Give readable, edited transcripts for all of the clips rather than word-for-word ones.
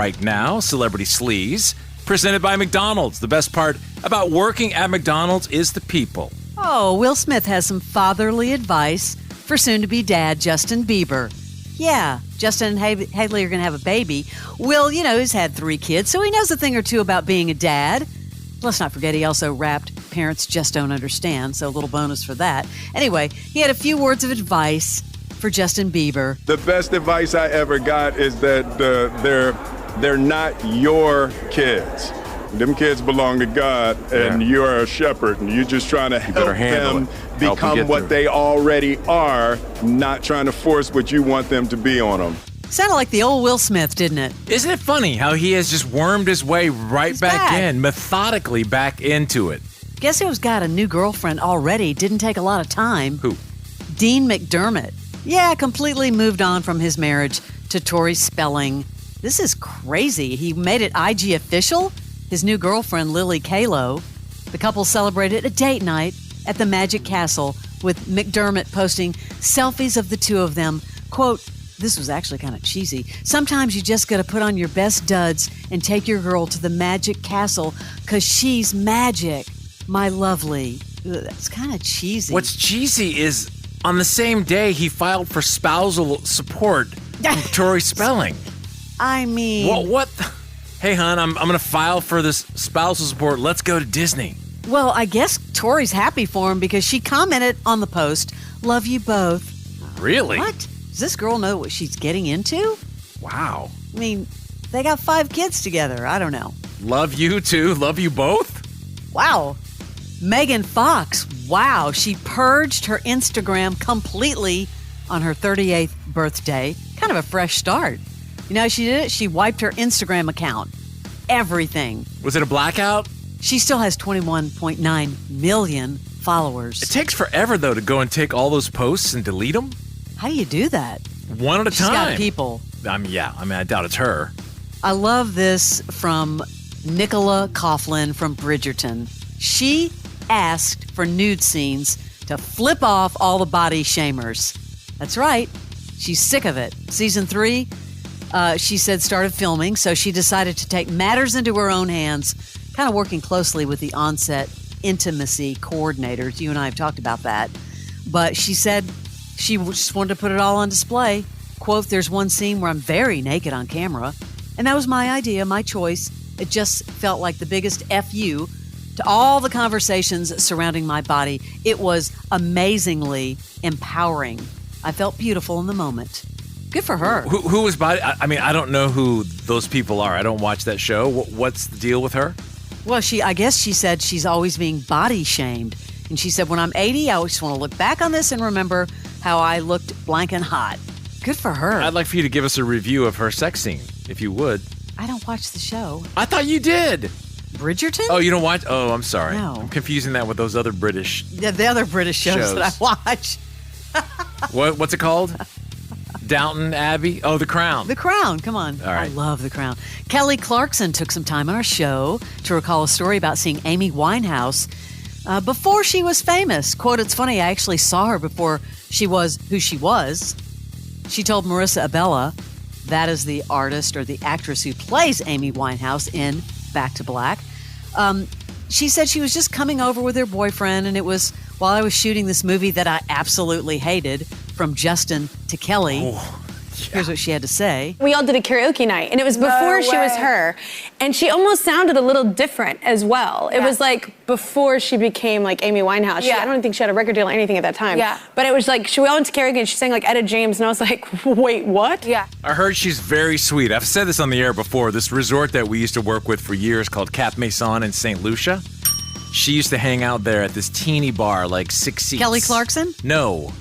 right now, Celebrity Sleaze, presented by McDonald's. The best part about working at McDonald's is the people. Oh, Will Smith has some fatherly advice for soon-to-be dad Justin Bieber. Yeah, Justin and Haley are going to have a baby. Will, he's had 3 kids, so he knows a thing or two about being a dad. Let's not forget he also rapped Parents Just Don't Understand, so a little bonus for that. Anyway, he had a few words of advice for Justin Bieber. The best advice I ever got is that they're not your kids. Them kids belong to God, and you're a shepherd, and you're just trying to help them become what they already are, not trying to force what you want them to be on them. Sounded like the old Will Smith, didn't it? Isn't it funny how he has just wormed his way He's back in, methodically back into it? Guess who's got a new girlfriend already? Didn't take a lot of time. Who? Dean McDermott. Yeah, completely moved on from his marriage to Tori Spelling. This is crazy. He made it IG official. His new girlfriend, Lily Kalo. The couple celebrated a date night at the Magic Castle with McDermott posting selfies of the two of them. Quote, this was actually kind of cheesy. Sometimes you just got to put on your best duds and take your girl to the Magic Castle because she's magic, my lovely. Ugh, that's kind of cheesy. What's cheesy is on the same day he filed for spousal support from Tori Spelling. I mean... What? Hey, hon, I'm going to file for this spousal support. Let's go to Disney. Well, I guess Tori's happy for him because she commented on the post, love you both. Really? What? Does this girl know what she's getting into? Wow. I mean, they got 5 kids together. I don't know. Love you too? Love you both? Wow. Megan Fox. Wow. She purged her Instagram completely on her 38th birthday. Kind of a fresh start. You know how she did it? She wiped her Instagram account. Everything. Was it a blackout? She still has 21.9 million followers. It takes forever, though, to go and take all those posts and delete them. How do you do that? One at a time. She's got people. I doubt it's her. I love this from Nicola Coughlan from Bridgerton. She asked for nude scenes to flip off all the body shamers. That's right. She's sick of it. Season 3, she said, started filming, so she decided to take matters into her own hands, kind of working closely with the on-set intimacy coordinators. You and I have talked about that. But she said she just wanted to put it all on display. Quote, there's one scene where I'm very naked on camera, and that was my idea, my choice. It just felt like the biggest FU to all the conversations surrounding my body. It was amazingly empowering. I felt beautiful in the moment. Good for her. Who was body? I don't know who those people are. I don't watch that show. What's the deal with her? Well, I guess she said she's always being body shamed. And she said, when I'm 80, I just want to look back on this and remember how I looked blank and hot. Good for her. I'd like for you to give us a review of her sex scene, if you would. I don't watch the show. I thought you did. Bridgerton? Oh, you don't watch? Oh, I'm sorry. No. I'm confusing that with those other British the other British shows that I watch. What's it called? Downton Abbey? Oh, The Crown. The Crown. Come on. All right. I love The Crown. Kelly Clarkson took some time on our show to recall a story about seeing Amy Winehouse before she was famous. Quote, it's funny, I actually saw her before she was who she was. She told Marissa Abella, that is the artist or the actress who plays Amy Winehouse in Back to Black. She said she was just coming over with her boyfriend, and it was while I was shooting this movie that I absolutely hated, From Justin to Kelly. Oh, yeah. Here's what she had to say. We all did a karaoke night, and it was before she was her. And she almost sounded a little different as well. It was like before she became like Amy Winehouse. I don't think she had a record deal or anything at that time. Yeah. But it was like, we all went to karaoke, and she sang like Etta James, and I was like, wait, what? Yeah. I heard she's very sweet. I've said this on the air before. This resort that we used to work with for years called Cap Maison in St. Lucia. She used to hang out there at this teeny bar, like 6 seats. Kelly Clarkson? No.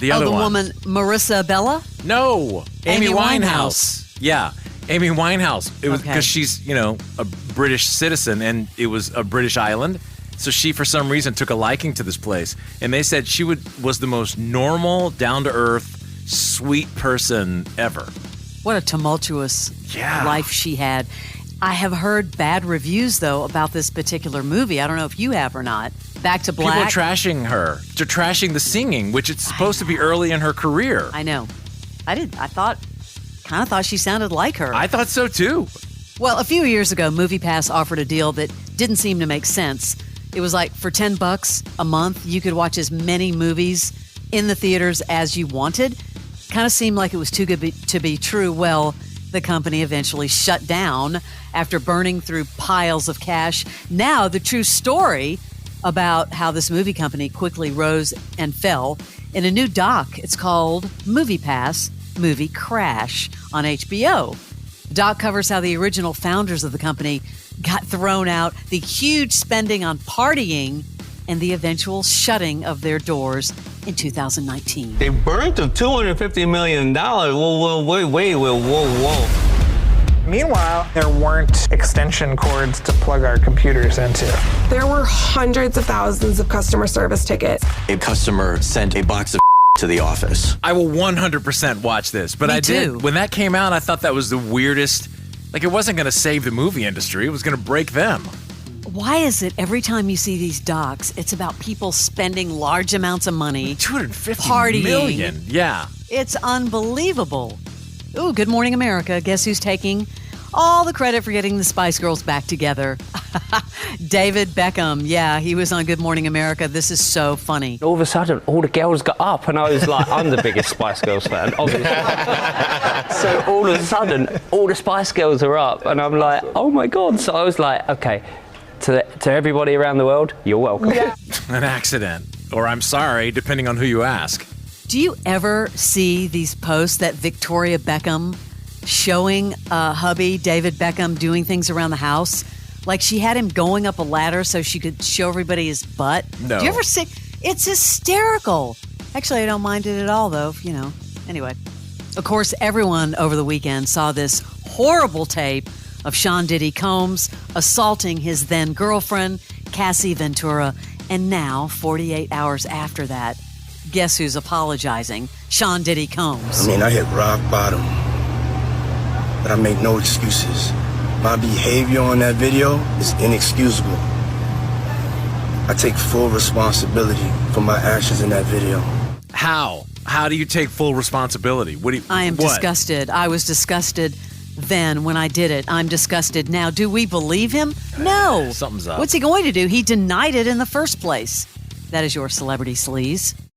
The other one. woman, Marissa Abella? No. Amy Winehouse. Yeah. Amy Winehouse. It was because she's, a British citizen, and it was a British island. So she, for some reason, took a liking to this place. And they said she was the most normal, down-to-earth, sweet person ever. What a tumultuous life she had. I have heard bad reviews, though, about this particular movie. I don't know if you have or not. Back to Black. People are trashing her. They're trashing the singing, which it's supposed to be early in her career. I know. I thought kind of thought she sounded like her. I thought so too. Well, a few years ago, MoviePass offered a deal that didn't seem to make sense. It was like for $10 a month, you could watch as many movies in the theaters as you wanted. Kind of seemed like it was too good to be true. Well, the company eventually shut down after burning through piles of cash. Now, the true story about how this movie company quickly rose and fell in a new doc. It's called MoviePass Movie Crash on HBO. The doc covers how the original founders of the company got thrown out, the huge spending on partying, and the eventual shutting of their doors in 2019. They burned them $250 million. Whoa. Meanwhile, there weren't extension cords to plug our computers into. There were hundreds of thousands of customer service tickets. A customer sent a box of to the office. I will 100% watch this, but Me I did. too. When that came out, I thought that was the weirdest. Like, it wasn't going to save the movie industry. It was going to break them. Why is it every time you see these docs, it's about people spending large amounts of money, $250 million. Yeah. It's unbelievable. Ooh, Good Morning America. Guess who's taking all the credit for getting the Spice Girls back together? David Beckham. Yeah, he was on Good Morning America. This is so funny. All of a sudden, all the girls got up, and I was like, I'm the biggest Spice Girls fan, obviously. So all of a sudden, all the Spice Girls are up, and I'm like, oh my God. So I was like, okay, to everybody around the world, you're welcome. Yeah. An accident. Or I'm sorry, depending on who you ask. Do you ever see these posts that Victoria Beckham showing hubby David Beckham doing things around the house? Like she had him going up a ladder so she could show everybody his butt. No. Do you ever see? It's hysterical. Actually, I don't mind it at all, though. Anyway. Of course, everyone over the weekend saw this horrible tape of Sean Diddy Combs assaulting his then girlfriend, Cassie Ventura. And now, 48 hours after that, guess who's apologizing? Sean Diddy Combs. I mean, I hit rock bottom, but I make no excuses. My behavior on that video is inexcusable. I take full responsibility for my actions in that video. How? How do you take full responsibility? I am disgusted. I was disgusted then when I did it. I'm disgusted now. Do we believe him? No. Something's up. What's he going to do? He denied it in the first place. That is your Celebrity Sleaze.